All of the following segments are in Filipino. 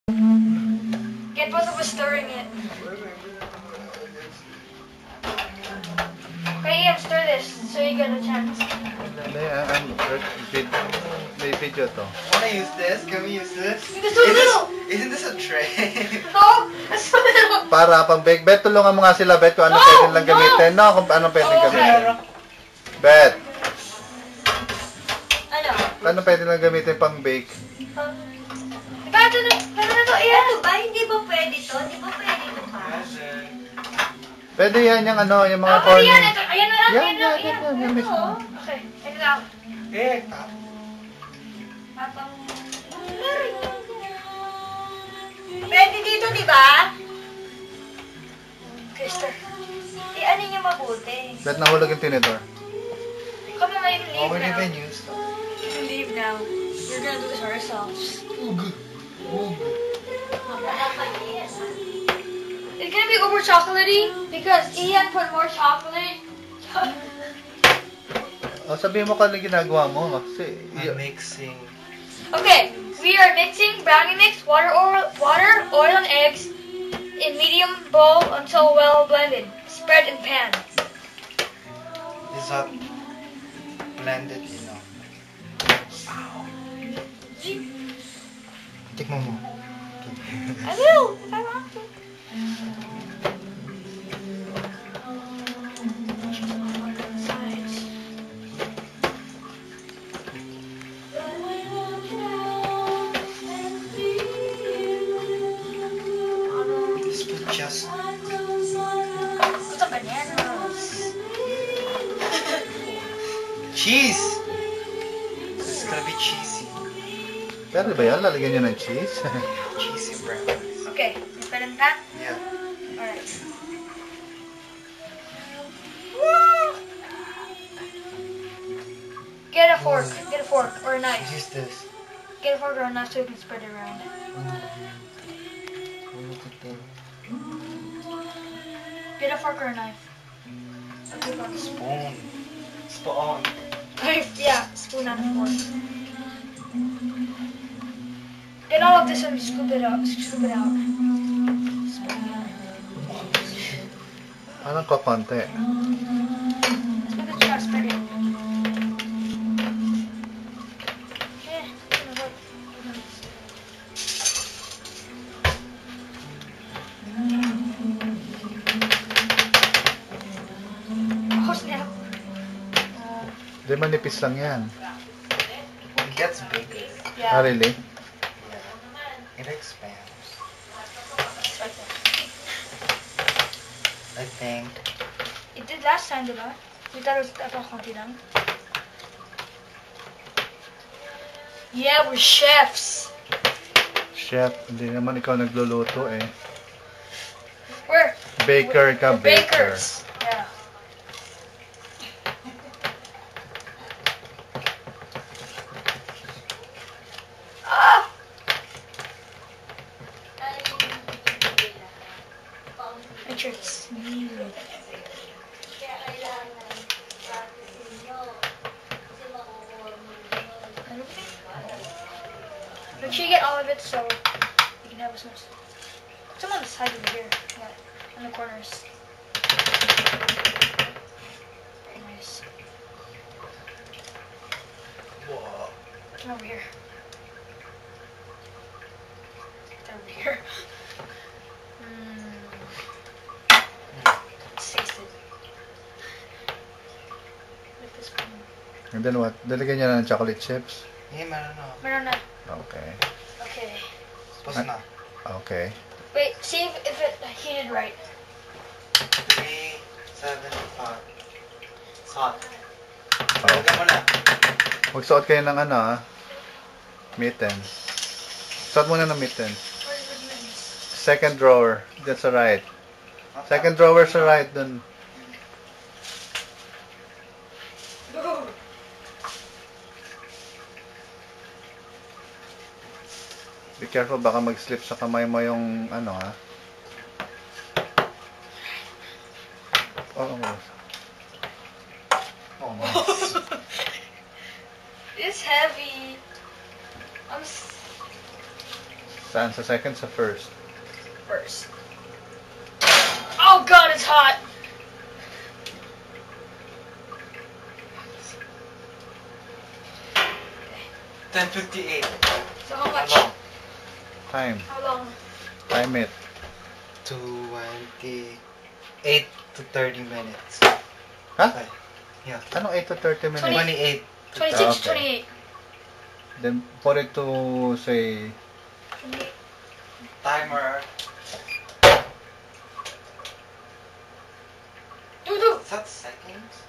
Get both of us stirring it. Okay, Ian, stir this so you get a chance. May video to. Wanna use this? Can we use this? It's so little! Isn't this a tray? No! It's so little! Para pang bake. Bet, tulungan mo nga sila, Bet, kung ano pwede lang gamitin. No, kung ano pwede gamitin. Bet, Ano? ano pwede lang gamitin pang bake? Paano na to, Ian? Ano ba? Hindi ba pwede to? Hindi ba pwede to pa? Pwede yan yung ano, yung mga Okay, corny. Ian, ito. Ayan na lang, Yan, ayan na, yan, Ian. yan, yan, mix mo. Okay, ito lang. Papang... Pwede dito, di ba? Okay, stir. Ano niyo mabuti? Bet, nahulog yung tinidor. Come on, you can leave Already now. been used. You can leave now. We're gonna do this ourselves. It's gonna be over chocolatey because Ian put more chocolate. O, sabihin mo kung ano ginagawa mo. Kasi, I'm mixing. Okay, we are mixing brownie mix, water, oil, and eggs in medium bowl until well blended. Spread in pan. These are blended, you know. Tikman mo. I will if I want to. This was just... Put some bananas. cheese! This is gonna be cheesy. pwede ba yan? Lalagyan nyo ng cheese? Cheesy brownies. Okay, you put in pan? Yeah. Alright. Get a fork or a knife. Use this. Get a fork or a knife so you can spread it around. Get a fork or a knife. Okay, go. Spoon. Spoon. Knife, yeah, spoon and fork. Get all of this and scoop it out. Scoop it out. Parang kakonti. Let's make it try spread it. Yeah, gonna work. Oh snap. Di manipis lang yan. It gets bigger. Ah, Yeah. really? It expands. It's right there. I think. It did last time, diba? We thought it was konti lang. Yeah, we're chefs. Chef, hindi naman ikaw nagluluto eh. We're Baker ka, we're baker. bakers. Yeah. Ah! Make sure it's smooth. Make sure you get all of it so you can have as much. Some on the side over here, yeah, on the corners. Very nice. Whoa. Come over here. Get over here. Let's taste it. With this one. And then what? Dalagyan niya ng chocolate chips? Yeah, meron na. Meron na. Okay. Okay. Tapos na. Okay. Wait, see if it heated right. 3, 7, 5. Salt. Oh. Lagyan mo na. Magsuot kayo ng ano ah. Mittens. Suot muna ng mittens. Where's the mittens? Second drawer. That's right. Second drawer sa right dun. Be careful, baka mag-slip sa kamay mo yung ano ha. Oh, Oh, nice. It's heavy. Saan? Sa second, sa first? First. Oh God, it's hot. $10.58. So how much? How long? Time. How long? Time it. 28 to 30 minutes. Ha? Okay. Yeah. Anong 8 to 30 minutes? 28. 26, Okay. 28. Then put it to, say, Timer. Do. Is that seconds?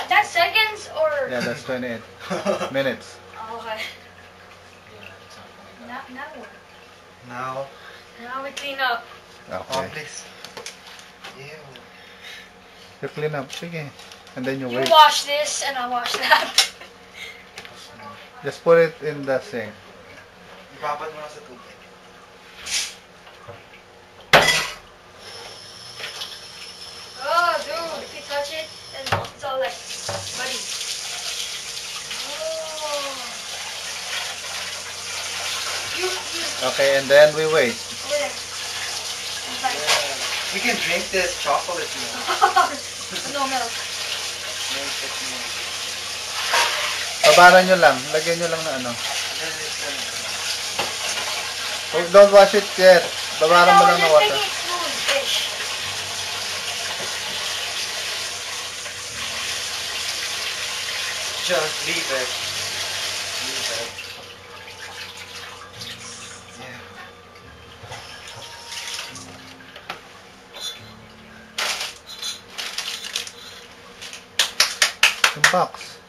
That's seconds or? yeah, that's 28 minutes. Oh, okay. Now what? Now. Now we clean up. Oh, Okay. please. Ew. You clean up. Sige. And then you You wait. wash this and I wash that. Just put it in the sink. Ibabad mo na sa tubig. Oh, dude, if you touch it, then it's all like muddy. Oh. You. Okay, and then we wait. Over there. It's like, We can drink this chocolate milk. no milk. Drink it milk. Babaran nyo lang. Lagyan nyo lang na ano. Then it's gonna- Oh, don't wash it yet. Babaran mo lang na just water. making it smooth-ish. Just leave it. Leave it. Yeah. Yung box.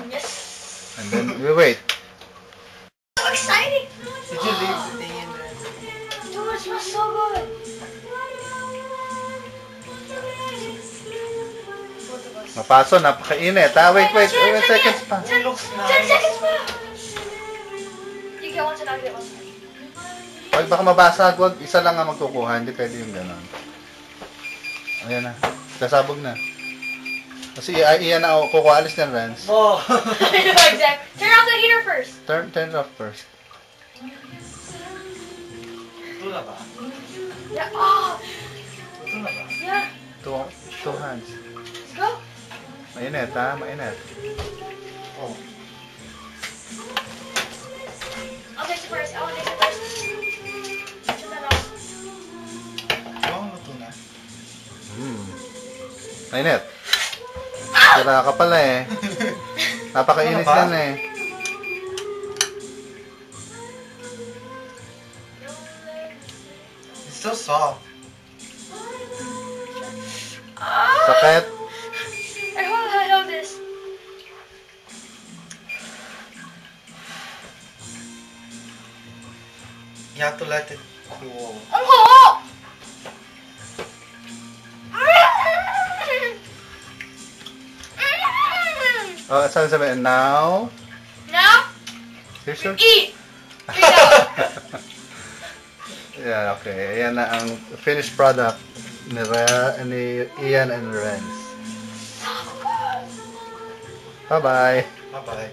Yes. And then we wait. So exciting. Did you leave the thing in there? Dude, it smells so good. Both of us. Mapaso, napakainit. Wait, 10 seconds pa. 10 It looks 10 nice. seconds pa. You get one, and I'll get one. Pag baka mabasag, wag isa lang ang magkukuha. Hindi pwede yung gano'n. Ayan na. Kasabog na. Kasi iyan na ako. Kukuha alis ng Rans. Oh. Exactly. Turn off the heater first. Turn it off first. Ito na ba? Yeah. Oh. Ito na ba? Yeah. Two hands. Let's go. Mainit ha? Mainit. Oh. I'll taste it first. I'll taste it first. Turn that off. Oh, luto na. Mainit. Sira ka pala eh. Napakainis Ano ba? yan eh. It's so soft. Sakit. I hold this. You have to let it cool. Oh! Oh, sabi, now, Now, here's your... eat. Freak out. Yeah, okay. Ayan na ang finished product ni Ian and Renz. Bye-bye. Bye-bye.